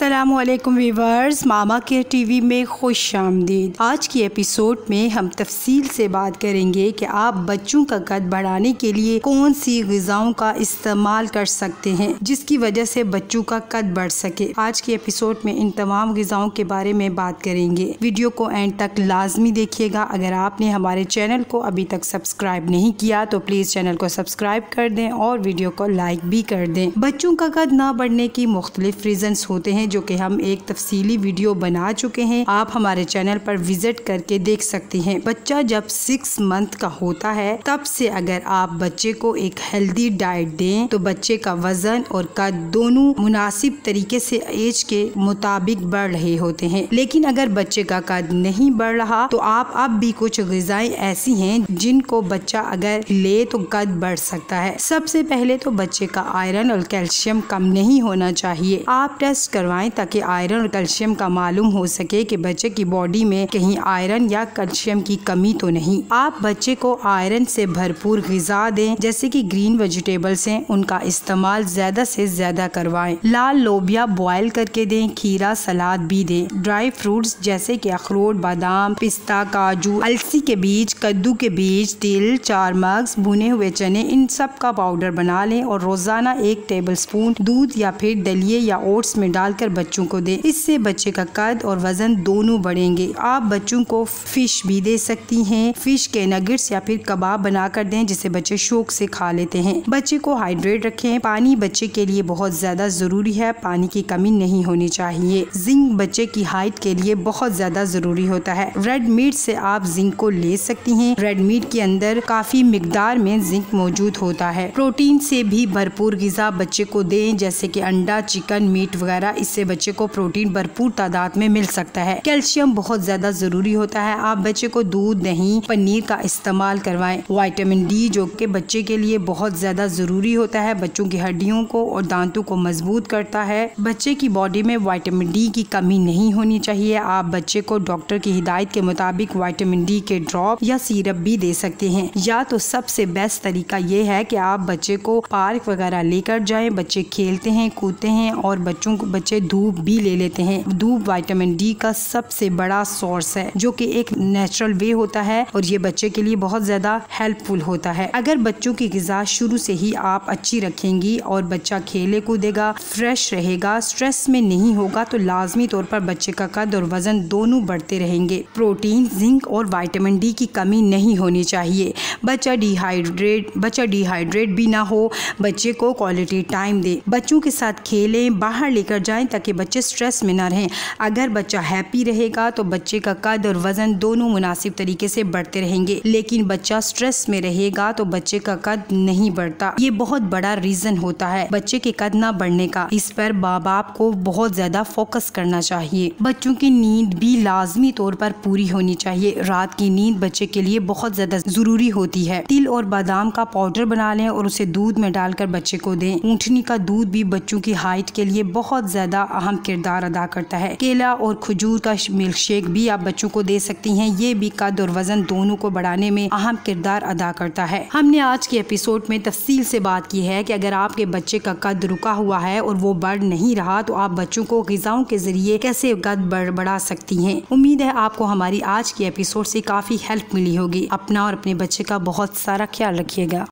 अस्सलामुअलैकुम वीवर्स, मामा care TV में खुश आमदीद। आज की एपिसोड में हम तफसील से बात करेंगे कि आप बच्चों का कद बढ़ाने के लिए कौन सी ग़िज़ाओं का इस्तेमाल कर सकते हैं जिसकी वजह से बच्चों का कद बढ़ सके। आज की एपिसोड में इन तमाम ग़िज़ाओं के बारे में बात करेंगे। वीडियो को एंड तक लाजमी देखिएगा। अगर आपने हमारे चैनल को अभी तक सब्सक्राइब नहीं किया तो प्लीज़ चैनल को सब्सक्राइब कर दें और वीडियो को लाइक भी कर दें। बच्चों का कद ना बढ़ने की मुख्तलिफ रीज़न्स होते हैं जो कि हम एक तफसीली वीडियो बना चुके हैं। आप हमारे चैनल पर विजिट करके देख सकते हैं। बच्चा जब 6 मंथ का होता है तब से अगर आप बच्चे को एक हेल्दी डाइट दें तो बच्चे का वजन और कद दोनों मुनासिब तरीके से एज के मुताबिक बढ़ रहे होते हैं। लेकिन अगर बच्चे का कद नहीं बढ़ रहा तो आप अब भी कुछ ग़िज़ाएं ऐसी हैं जिनको बच्चा अगर ले तो कद बढ़ सकता है। सबसे पहले तो बच्चे का आयरन और कैल्शियम कम नहीं होना चाहिए। आप टेस्ट करवाएं ताकि आयरन और कैल्शियम का मालूम हो सके कि बच्चे की बॉडी में कहीं आयरन या कैल्शियम की कमी तो नहीं। आप बच्चे को आयरन से भरपूर ग़िज़ा दें, जैसे कि ग्रीन वेजिटेबल्स हैं उनका इस्तेमाल ज्यादा से ज्यादा करवाएं। लाल लोबिया बॉयल करके दें, खीरा सलाद भी दें। ड्राई फ्रूट्स जैसे कि अखरोट, बादाम, पिस्ता, काजू, अलसी के बीज, कद्दू के बीज, तिल, 4 मग्स भुने हुए चने, इन सब का पाउडर बना लें और रोजाना 1 टेबलस्पून दूध या फिर दलिए या ओट्स में डालकर बच्चों को दें। इससे बच्चे का कद और वजन दोनों बढ़ेंगे। आप बच्चों को फिश भी दे सकती हैं। फिश के नगेट्स या फिर कबाब बनाकर दें जिसे बच्चे शौक से खा लेते हैं। बच्चे को हाइड्रेट रखें। पानी बच्चे के लिए बहुत ज्यादा जरूरी है। पानी की कमी नहीं होनी चाहिए। जिंक बच्चे की हाइट के लिए बहुत ज्यादा जरूरी होता है। रेड मीट से आप जिंक को ले सकती हैं। रेड मीट के अंदर काफी मिकदार में जिंक मौजूद होता है। प्रोटीन से भी भरपूर ग़िज़ा बच्चे को दें जैसे कि अंडा, चिकन, मीट वगैरह। इससे बच्चे को प्रोटीन भरपूर तादाद में मिल सकता है। कैल्शियम बहुत ज्यादा जरूरी होता है। आप बच्चे को दूध, दही, पनीर का इस्तेमाल करवाएं। विटामिन डी जो कि बच्चे के लिए बहुत ज्यादा जरूरी होता है, बच्चों की हड्डियों को और दांतों को मजबूत करता है। बच्चे की बॉडी में विटामिन डी की कमी नहीं होनी चाहिए। आप बच्चे को डॉक्टर की हिदायत के मुताबिक विटामिन डी के ड्रॉप या सिरप भी दे सकते हैं। या तो सबसे बेस्ट तरीका ये है कि आप बच्चे को पार्क वगैरह लेकर जाएं। बच्चे खेलते हैं, कूदते हैं और बच्चे धूप भी ले लेते हैं। धूप विटामिन डी का सबसे बड़ा सोर्स है जो कि एक नेचुरल वे होता है और ये बच्चे के लिए बहुत ज्यादा हेल्पफुल होता है। अगर बच्चों की ग़िज़ा शुरू से ही आप अच्छी रखेंगी और बच्चा खेले कूदेगा, फ्रेश रहेगा, स्ट्रेस में नहीं होगा तो लाजमी तौर पर बच्चे का कद और वजन दोनों बढ़ते रहेंगे। प्रोटीन, जिंक और विटामिन डी की कमी नहीं होनी चाहिए। बच्चा डिहाइड्रेट भी ना हो। बच्चे को क्वालिटी टाइम दे। बच्चों के साथ खेलें, बाहर लेकर जाएं ताकि बच्चे स्ट्रेस में ना रहें। अगर बच्चा हैप्पी रहेगा तो बच्चे का कद और वजन दोनों मुनासिब तरीके से बढ़ते रहेंगे। लेकिन बच्चा स्ट्रेस में रहेगा तो बच्चे का कद नहीं बढ़ता। ये बहुत बड़ा रीजन होता है बच्चे के कद ना बढ़ने का। इस पर माँ बाप को बहुत ज्यादा फोकस करना चाहिए। बच्चों की नींद भी लाजमी तौर पर पूरी होनी चाहिए। रात की नींद बच्चे के लिए बहुत ज्यादा जरूरी होती है। तिल और बादाम का पाउडर बना लें और उसे दूध में डालकर बच्चे को दें। ऊँटनी का दूध भी बच्चों की हाइट के लिए बहुत ज्यादा अहम किरदार अदा करता है। केला और खजूर का मिल्क शेक भी आप बच्चों को दे सकती हैं। ये भी कद और वजन दोनों को बढ़ाने में अहम किरदार अदा करता है। हमने आज के एपिसोड में तफसील से बात की है कि अगर आपके बच्चे का कद रुका हुआ है और वो बढ़ नहीं रहा तो आप बच्चों को ग़िज़ाओं के जरिए कैसे कद बढ़ा सकती हैं। उम्मीद है आपको हमारी आज की एपिसोड से काफी हेल्प मिली होगी। अपना और अपने बच्चे का बहुत सारा ख्याल रखिएगा।